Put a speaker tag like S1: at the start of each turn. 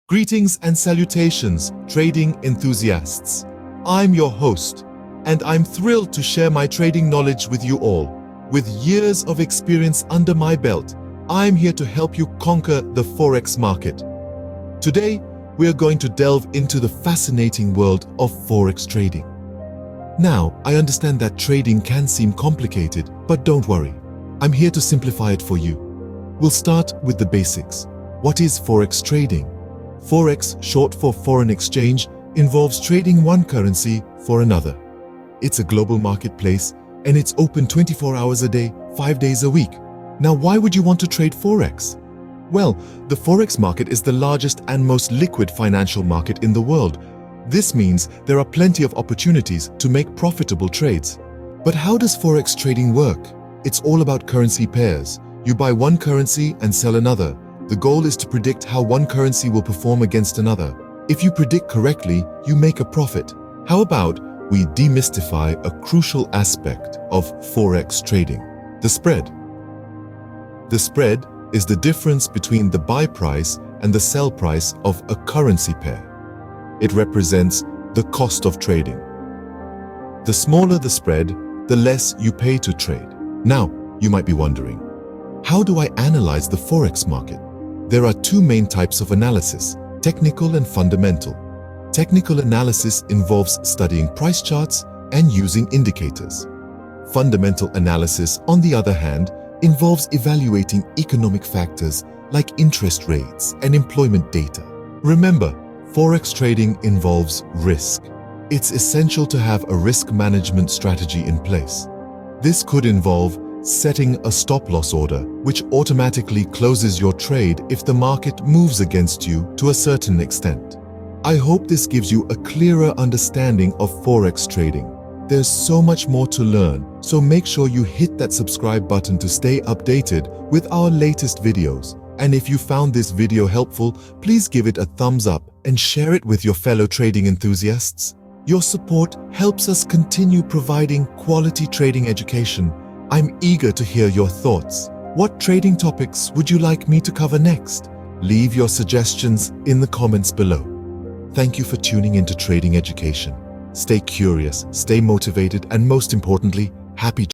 S1: Greetings and salutations, trading enthusiasts. I'm your host, and I'm thrilled to share my trading knowledge with you all. With years of experience under my belt, I'm here to help you conquer the forex market. Today, we are going to delve into the fascinating world of forex trading. Now, I understand that trading can seem complicated, but don't worry. I'm here to simplify it for you. We'll start with the basics. What is forex trading? Forex, short for foreign exchange, involves trading one currency for another. It's a global marketplace, and it's open 24 hours a day, 5 days a week. Now, why would you want to trade forex? Well, the forex market is the largest and most liquid financial market in the world. This means there are plenty of opportunities to make profitable trades. But how does forex trading work? It's all about currency pairs. You buy one currency and sell another. The goal is to predict how one currency will perform against another. If you predict correctly, you make a profit. How about we demystify a crucial aspect of forex trading? The spread. The spread is the difference between the buy price and the sell price of a currency pair. It represents the cost of trading. The smaller the spread, the less you pay to trade. Now, you might be wondering, how do I analyze the forex market? There are two main types of analysis, technical and fundamental. Technical analysis involves studying price charts and using indicators. Fundamental analysis, on the other hand, involves evaluating economic factors like interest rates and employment data. Remember, forex trading involves risk. It's essential to have a risk management strategy in place. This could involve setting a stop-loss order, which automatically closes your trade if the market moves against you to a certain extent. I hope this gives you a clearer understanding of forex trading. There's so much more to learn, so make sure you hit that subscribe button to stay updated with our latest videos. And if you found this video helpful, please give it a thumbs up and share it with your fellow trading enthusiasts. Your support helps us continue providing quality trading education. I'm eager to hear your thoughts. What trading topics would you like me to cover next? Leave your suggestions in the comments below. Thank you for tuning into Trading Education. Stay curious, stay motivated, and most importantly, happy